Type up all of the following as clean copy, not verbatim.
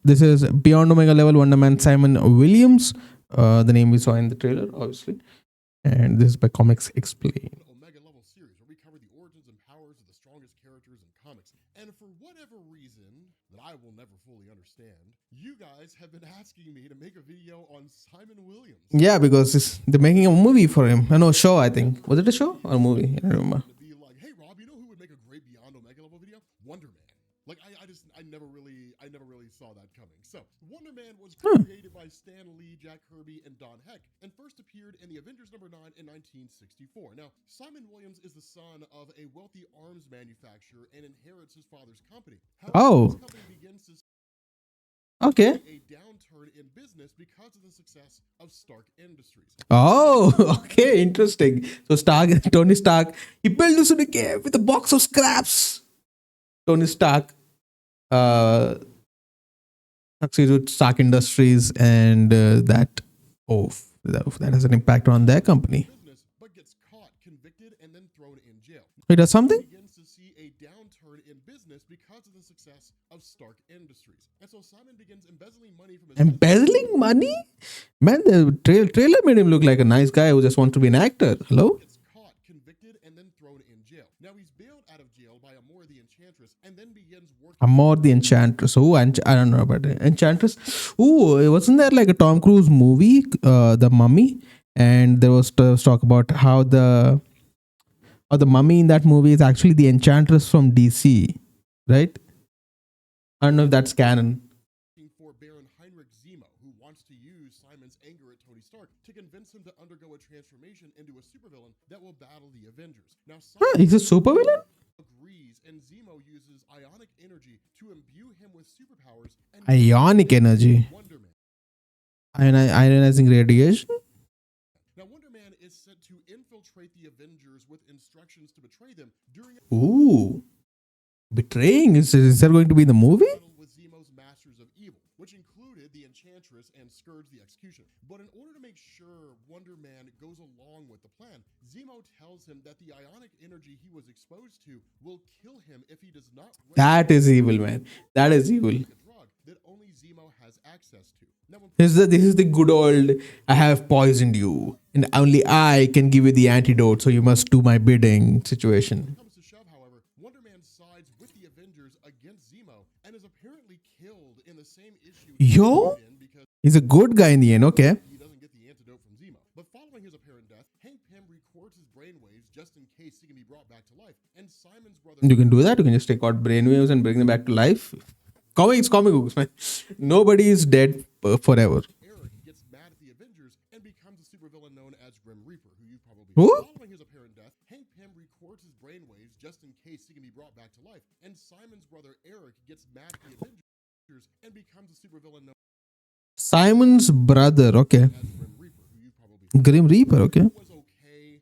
This is Beyond Omega Level Wonder Man Simon Williams. The name we saw in the trailer, obviously. And this is by Comics Explain. Omega level series where we cover the origins and powers of the strongest characters in comics. And for whatever reason that I will never fully understand, you guys have been asking me to make a video on Simon Williams. Yeah, because they're making a movie for him. No, show, I think. Was it a show or a movie? I don't remember. To be like, hey Rob, you know who would make a great Beyond Omega level video? Wonder Man. Like I never really saw that coming. So Wonder Man was created by Stan Lee, Jack Kirby, and Don Heck, and first appeared in the Avengers #9 in 1964. Now, Simon Williams is the son of a wealthy arms manufacturer and inherits his father's company. However, Oh. his company begins to Okay. a downturn in business because of the success of Stark Industries. Oh, okay, interesting. So Tony Stark, he built this suitcase with a box of scraps. Tony Stark succeeds with Stark Industries, and that has an impact on their company. Business, but gets caught, convicted, and then thrown in jail. He does something? Begins to see a downturn in business because of the success of Stark Industries. And so Simon begins embezzling money from his Embezzling money? Man, the trailer made him look like a nice guy who just wants to be an actor. Hello? gets caught, convicted, and then thrown in jail. Now he's bailed out of jail by Amor the Enchantress and then begins working. Amor the Enchantress. Oh, I don't know about it. Enchantress. Oh, wasn't there like a Tom Cruise movie, The Mummy? And there was talk about how the mummy in that movie is actually the Enchantress from DC, right? I don't know if that's canon. For Baron Heinrich Zemo, who wants to use Simon's anger at Tony Stark to convince him to undergo a transformation into a supervillain that will battle the Avengers. Now, Simon He's a supervillain? agrees, and Zemo uses ionic energy to imbue him with superpowers. And Ionic energy. Wonder Man. Ionizing radiation? Now, Wonder Man is sent to infiltrate the Avengers with instructions to betray them during a Ooh. Betraying? Is that going to be in the movie? battle with Zemo's Masters of Evil, which included the Enchantress and Scourge the Executioner. But in order to make sure Wonder Man goes along with the plan, Zemo tells him that the ionic energy he was exposed to will kill him if he does not That is evil, man. That is evil. a drug that only Zemo has access to. Now, when This is the good old, I have poisoned you, and only I can give you the antidote, so you must do my bidding situation. comes to shove, however, Wonder Man sides with the Avengers against Zemo and is apparently killed in the same issue Yo? in because He's a good guy in the end, okay. he doesn't get the antidote from Zemo. But following his apparent death, Hank Pym records his brainwaves just in case he can be brought back to life. And Simon's brother You can do that. You can just take out brainwaves and bring them back to life. Comic books, man. Nobody is dead forever. Eric gets mad at the Avengers and becomes a supervillain known as Grim Reaper, who you've probably Who? Following his apparent death, Hank Pym records his brainwaves just in case he can be brought back to life. And Simon's brother Eric gets mad at the Avengers and becomes a supervillain known Simon's brother, okay. as Grim Reaper, who you've probably Grim Reaper, okay. was okay.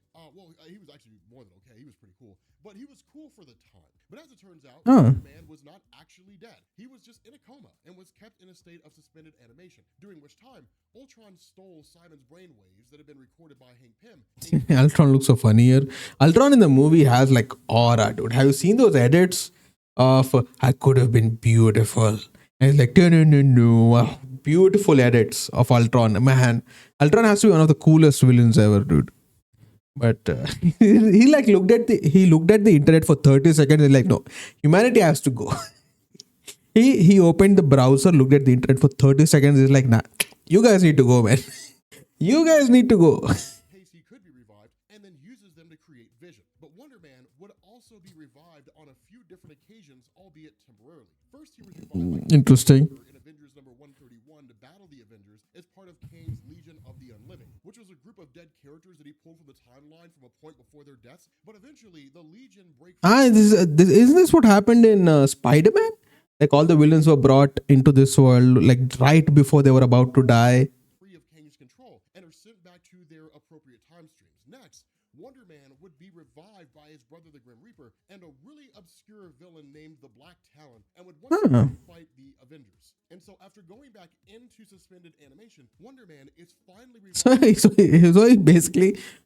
He was actually more than okay. He was pretty cool. But he was cool for the time. But as it turns out, Huh. the man was not actually dead. He was just in a coma and was kept in a state of suspended animation, during which time Ultron stole Simon's brainwaves that had been recorded by Hank Pym. Ultron looks so funny here. Ultron in the movie has like aura, dude. Have you seen those edits of I could have been beautiful? And it's like, no. Beautiful edits of Ultron. Man, Ultron has to be one of the coolest villains ever, dude. But he looked at the internet for 30 seconds and like, no, humanity has to go. he opened the browser, looked at the internet for 30 seconds. He's like, nah, you guys need to go, man. You guys need to go. Case he could be revived, and then uses them to create Vision. But Wonder Man would also be revived on a few different occasions, albeit temporarily. First, he was revived by Interesting. in Avengers #131 to battle the Avengers as part of Kane's Legion of the Unliving, which was a group of dead characters that he pulled from the timeline from a point before their deaths. But eventually, the Legion break Isn't this what happened in Spider-Man? Like all the villains were brought into this world like right before they were about to die. free of Kane's control and are sent back to their appropriate time streams. Next, Wonder Man would be revived by his brother the Grim Reaper and a really obscure villain named the Black Talon, and would once again fight the Avengers. And so after going back into suspended animation, Wonder Man is finally revived.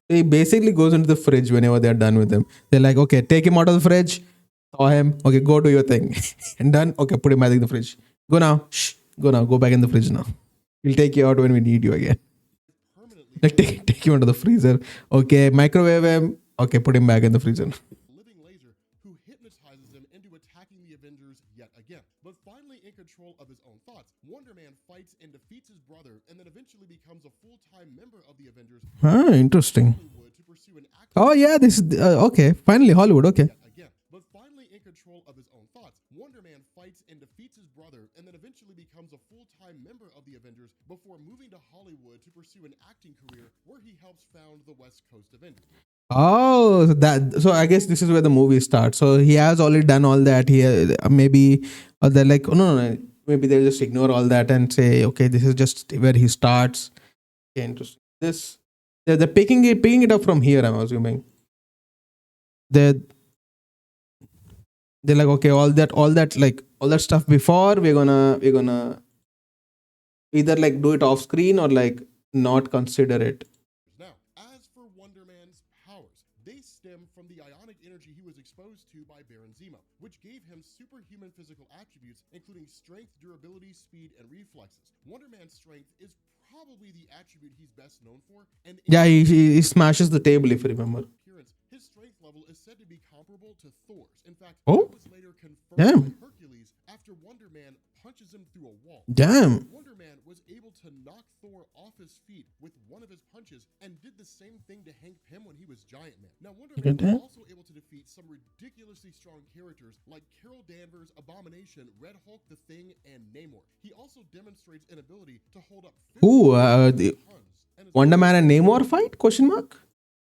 He basically goes into the fridge whenever they're done with him. They're like, okay, take him out of the fridge. Saw him. Okay, go do your thing. And done. Okay, put him back in the fridge. Go now. Shh. Go now. Go back in the fridge now. We'll take you out when we need you again. permanently Like take you into the freezer. Okay, microwave him. Okay, put him back in the freezer. living laser who hypnotizes him into attacking the Avengers yet again. But finally in control of his own thoughts, Wonder Man fights and defeats his brother and then eventually becomes a full-time member of the Avengers Interesting. Hollywood to pursue an acting Oh yeah, this is okay. Finally, Hollywood. Okay. yet again. But finally in control of his own thoughts, Wonder Man fights and defeats his brother and then eventually becomes a full-time member of the Avengers before moving to Hollywood to pursue an acting career where he helps found the West Coast Avengers. Oh, so I guess this is where the movie starts. So he has already done all that. He maybe they're like, oh, no. Maybe they'll just ignore all that and say, okay, this is just where he starts. Okay, interesting. This they're picking it up from here. I'm assuming they're they're like, okay, all that stuff before we're gonna either like do it off screen or like not consider it. Now, as for Wonder Man's powers, they stem from the ionic energy he was exposed to by Baron Zemo, which gave him superhuman physical attributes, including strength, durability, speed, and reflexes. Wonder Man's strength is probably the attribute he's best known for, and in Yeah, he smashes the table if you remember. appearance, his strength level is said to be comparable to Thor's. In fact, Oh, that was later confirmed damn. by Hercules after Wonder Man punches him through a wall. Damn. Wonder Man was able to knock Thor off his feet with one of his punches and did the same thing to Hank Pym when he was Giant Man. Now, Wonder Man Okay. was also able to defeat some ridiculously strong characters like Carol Danvers, Abomination, Red Hulk, The Thing, and Namor. He also demonstrates an ability to hold up Ooh, 50 the tons and is Wonder Man and Namor fight? Question mark.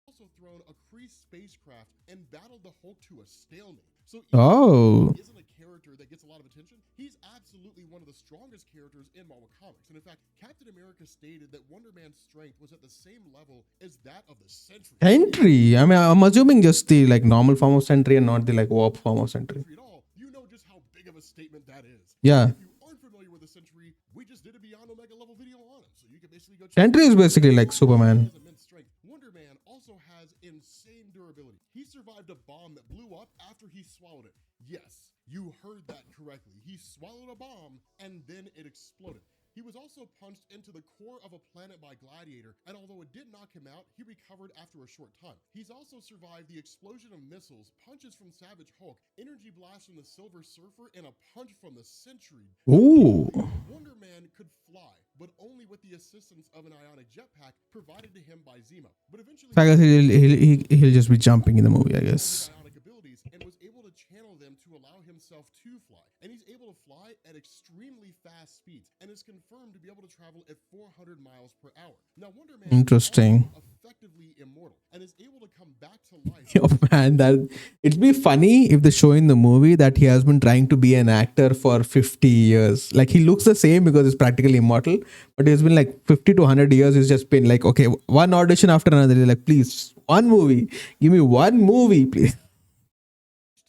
also thrown a Kree spacecraft and battled the Hulk to a stalemate. So Oh, he isn't a character that gets a lot of attention. He's absolutely one of the strongest characters in Marvel Comics. And in fact, Captain America stated that Wonder Man's strength was at the same level as that of the Sentry. Sentry. I mean, I'm assuming just the like normal form of Sentry and not the like warp form of Sentry. At all, you know just how big of a statement that is. Yeah, If you aren't familiar with the Sentry, we just did a Beyond Omega level video on him, so you can basically go check Sentry is basically like Superman. his immense strength. Wonder Man also has insane durability. He survived a bomb that blew up after he swallowed it. Yes, you heard that correctly. He swallowed a bomb and then it exploded. He was also punched into the core of a planet by Gladiator, and although it did knock him out, he recovered after a short time. He's also survived the explosion of missiles, punches from Savage Hulk, energy blasts from the Silver Surfer, and a punch from the Sentry. Ooh. Wonder Man could fly, but only with the assistance of an ionic jetpack provided to him by Zemo. But eventually, So I guess he'll just be jumping in the movie, I his guess. ionic abilities and was able to channel them to allow himself to fly. And he's able to fly at extremely fast speeds and is confirmed to be able to travel at 400 miles per hour. Now, Wonder Man Interesting. is also effectively immortal and is able to come back to life. Yo, man, that it'd be funny if they show in the movie that he has been trying to be an actor for 50 years. Like he looks the same because he's practically immortal, but it's been like 50 to 100 years. He's just been like, okay, one audition after another. He's like, please, one movie. Give me one movie, please.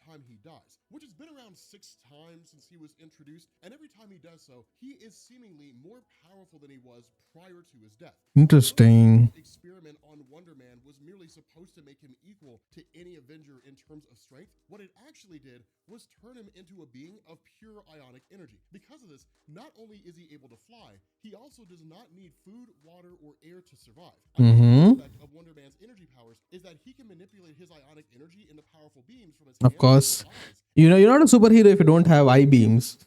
Time he dies, which has been around 6 times since he was introduced, and every time he does so, he is seemingly more powerful than he was prior to his death. Interesting. The experiment on Wonder Man was merely supposed to make him equal to any Avenger in terms of strength. What it actually did was turn him into a being of pure ionic energy. Because of this, not only is he able to fly, he also does not need food, water, or air to survive. Mm-hmm. Another aspect of Wonder Man's energy powers is that he can manipulate his ionic energy into powerful beams from his Of hands course. and eyes. You know, you're not a superhero if you don't have eye beams.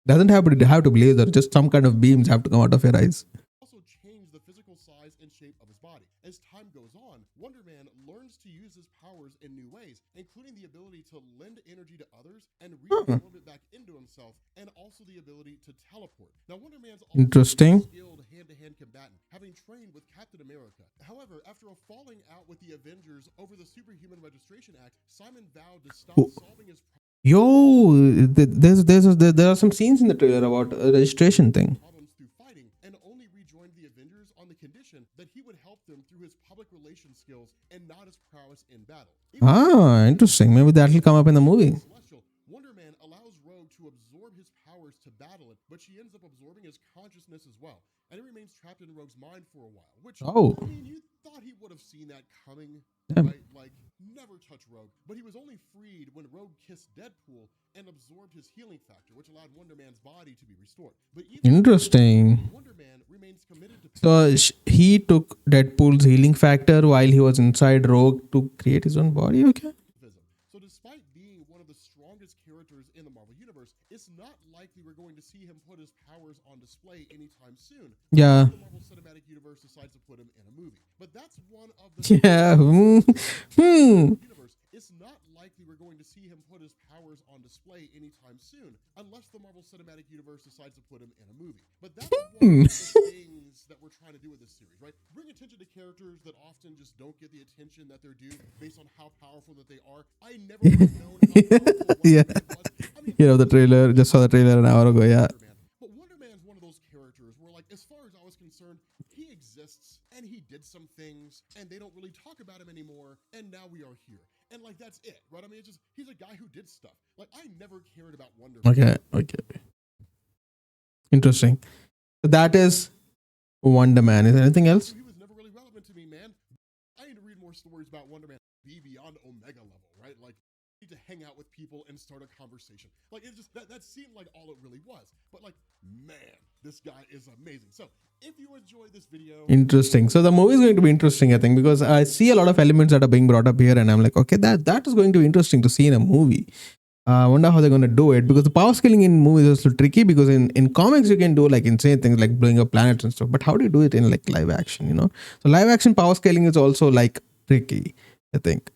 Doesn't have to be laser. Just some kind of beams have to come out of your eyes. Also change the physical size and shape of his body. As time goes on, Wonder Man learns to use his powers in new ways, including the ability to lend energy to others and reabsorb it back into himself, and also the ability to teleport. Now, Wonder Man's also Interesting. a skilled hand-to-hand combatant, having trained with Captain America. However, after a falling out with the Avengers over the Superhuman Registration Act, Simon vowed to stop solving his Yo, there are some scenes in the trailer about a registration thing. problems through fighting and only rejoined the Avengers on the condition that he would help them through his public relations skills and not his prowess in battle. Even Ah, interesting. Maybe that will come up in the movie. Celestial, Wonder Man allows Rogue to absorb his powers to battle it, but she ends up absorbing his consciousness as well, and it remains trapped in Rogue's mind for a while. Which, Oh, I mean, you thought he would have seen that coming, damn. right? Like, never touch Rogue. But he was only freed when Rogue kissed Deadpool and absorbed his healing factor, which allowed Wonder Man's body to be restored. But even Interesting. Wonder Man remains committed to So he took Deadpool's healing factor while he was inside Rogue to create his own body. Okay. pacifism. So despite being one of the strongest characters in the Marvel Universe, it's not likely we're going to see him put his powers on display anytime soon. Yeah. The Marvel Cinematic Universe decides to put him in a movie. But that's one of the Yeah. universe. It's not likely we're going to see him put his powers on display anytime soon, unless the Marvel Cinematic Universe decides to put him in a movie. But that's one of the things that we're trying to do with this series, right? Bring attention to characters that often just don't get the attention that they're due based on how powerful that they are. I never would have known how powerful Yeah. Wonder Man was. I mean, You know the trailer. Just saw the trailer an hour ago. Yeah. Wonder Man. But Wonder Man's one of those characters where, like, as far as I was concerned, he exists and he did some things and they don't really talk about him anymore, and now we are here. And like that's it, right? I mean, it's just he's a guy who did stuff. Like I never cared about Wonder Man. Okay. Okay. Interesting. So that is Wonder Man. Is there anything else? He was never really relevant to me, man. I need to read more stories about Wonder Man. Be beyond Omega level, right? Like I need to hang out with people and start a conversation. Like it just that seemed like all it really was. But like, man, this guy is amazing. So if you enjoyed this video, Interesting. So the movie is going to be interesting, I think, because I see a lot of elements that are being brought up here, and I'm like, okay, that is going to be interesting to see in a movie. I wonder how they're going to do it, because the power scaling in movies is a little tricky, because in comics you can do like insane things like blowing up planets and stuff, but how do you do it in like live action, you know? So live action power scaling is also like tricky, I think.